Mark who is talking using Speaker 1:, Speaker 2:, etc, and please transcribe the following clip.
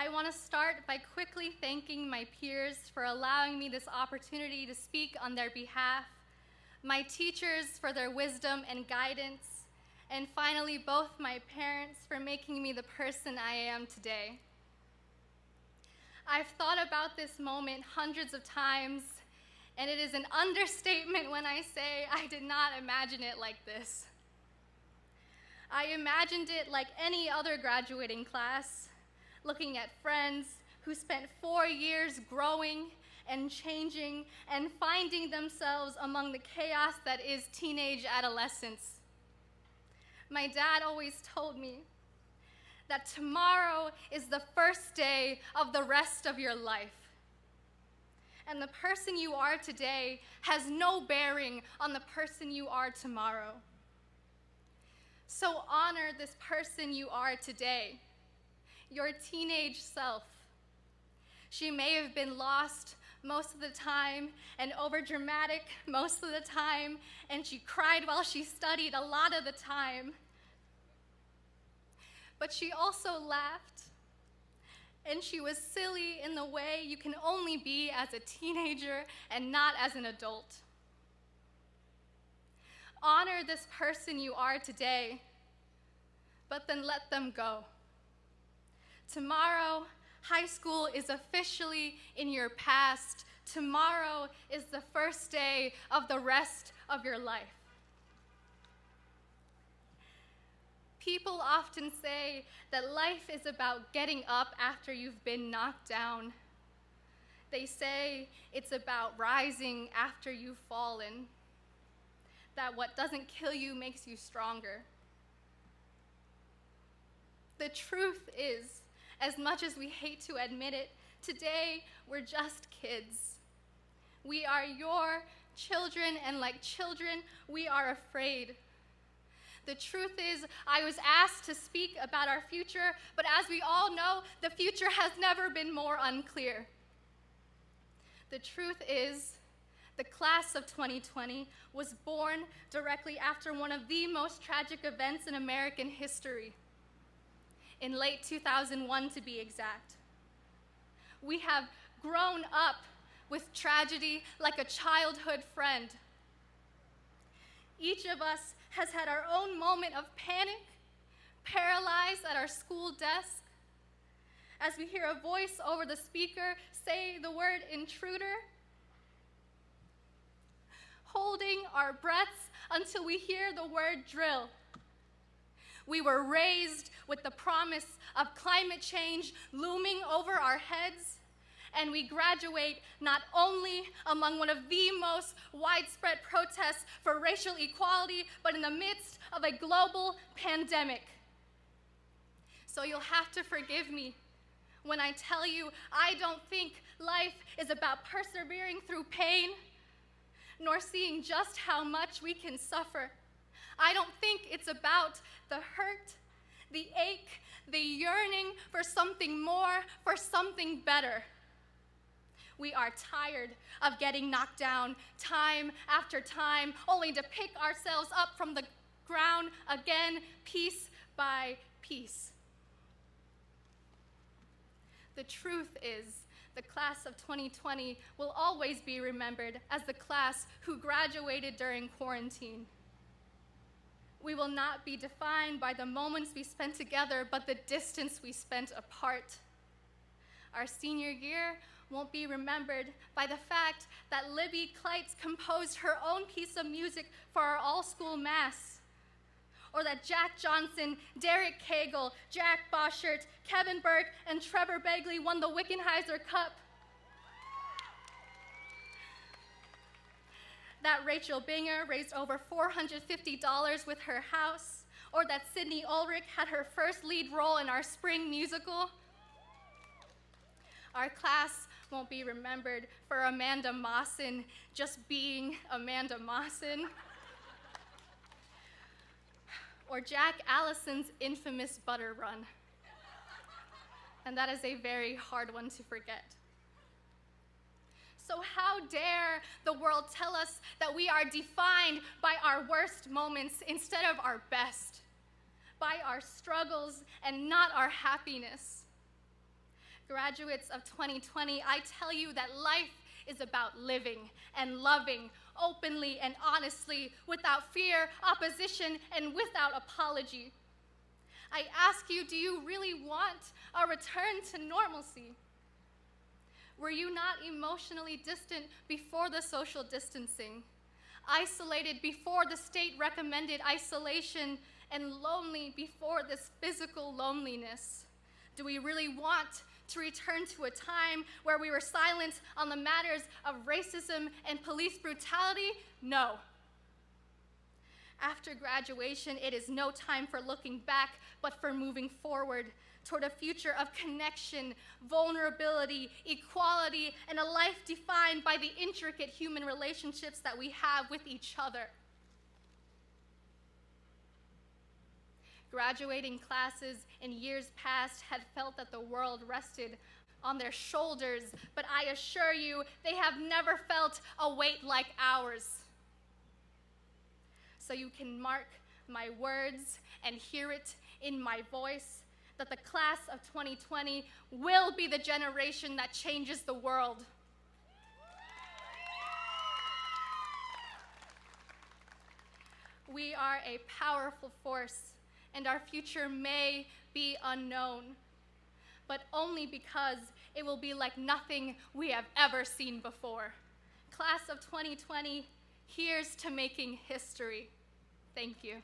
Speaker 1: I want to start by quickly thanking my peers for allowing me this opportunity to speak on their behalf, my teachers for their wisdom and guidance, and finally, both my parents for making me the person I am today. I've thought about this moment hundreds of times, and it is an understatement when I say I did not imagine it like this. I imagined it like any other graduating class, looking at friends who spent 4 years growing and changing and finding themselves among the chaos that is teenage adolescence. My dad always told me that tomorrow is the first day of the rest of your life. And the person you are today has no bearing on the person you are tomorrow. So honor this person you are today, your teenage self. She may have been lost most of the time and overdramatic most of the time, and she cried while she studied a lot of the time. But she also laughed, and she was silly in the way you can only be as a teenager and not as an adult. Honor this person you are today, but then let them go. Tomorrow, high school is officially in your past. Tomorrow is the first day of the rest of your life. People often say that life is about getting up after you've been knocked down. They say it's about rising after you've fallen, that what doesn't kill you makes you stronger. The truth is, as much as we hate to admit it, today we're just kids. We are your children, and like children, we are afraid. The truth is, I was asked to speak about our future, but as we all know, the future has never been more unclear. The truth is, the class of 2020 was born directly after one of the most tragic events in American history, in late 2001 to be exact. We have grown up with tragedy like a childhood friend. Each of us has had our own moment of panic, paralyzed at our school desk, as we hear a voice over the speaker say the word intruder, holding our breaths until we hear the word drill. We were raised with the promise of climate change looming over our heads, and we graduate not only among one of the most widespread protests for racial equality, but in the midst of a global pandemic. So you'll have to forgive me when I tell you I don't think life is about persevering through pain, nor seeing just how much we can suffer. I don't think it's about the hurt, the ache, the yearning for something more, for something better. We are tired of getting knocked down time after time, only to pick ourselves up from the ground again, piece by piece. The truth is, the class of 2020 will always be remembered as the class who graduated during quarantine. We will not be defined by the moments we spent together, but the distance we spent apart. Our senior year won't be remembered by the fact that Libby Kleitz composed her own piece of music for our all-school mass, or that Jack Johnson, Derek Cagle, Jack Boschert, Kevin Burke, and Trevor Begley won the Wickenheiser Cup. That Rachel Binger raised over $450 with her house, or that Sydney Ulrich had her first lead role in our spring musical. Our class won't be remembered for Amanda Mawson just being Amanda Mawson, or Jack Allison's infamous butter run. And that is a very hard one to forget. So how dare the world tell us that we are defined by our worst moments instead of our best, by our struggles and not our happiness? Graduates of 2020, I tell you that life is about living and loving openly and honestly, without fear, opposition, and without apology. I ask you, do you really want a return to normalcy? Were you not emotionally distant before the social distancing, isolated before the state recommended isolation, and lonely before this physical loneliness? Do we really want to return to a time where we were silent on the matters of racism and police brutality? No. After graduation, it is no time for looking back, but for moving forward toward a future of connection, vulnerability, equality, and a life defined by the intricate human relationships that we have with each other. Graduating classes in years past had felt that the world rested on their shoulders, but I assure you, they have never felt a weight like ours. So you can mark my words and hear it in my voice, that the class of 2020 will be the generation that changes the world. We are a powerful force, and our future may be unknown, but only because it will be like nothing we have ever seen before. Class of 2020, here's to making history. Thank you.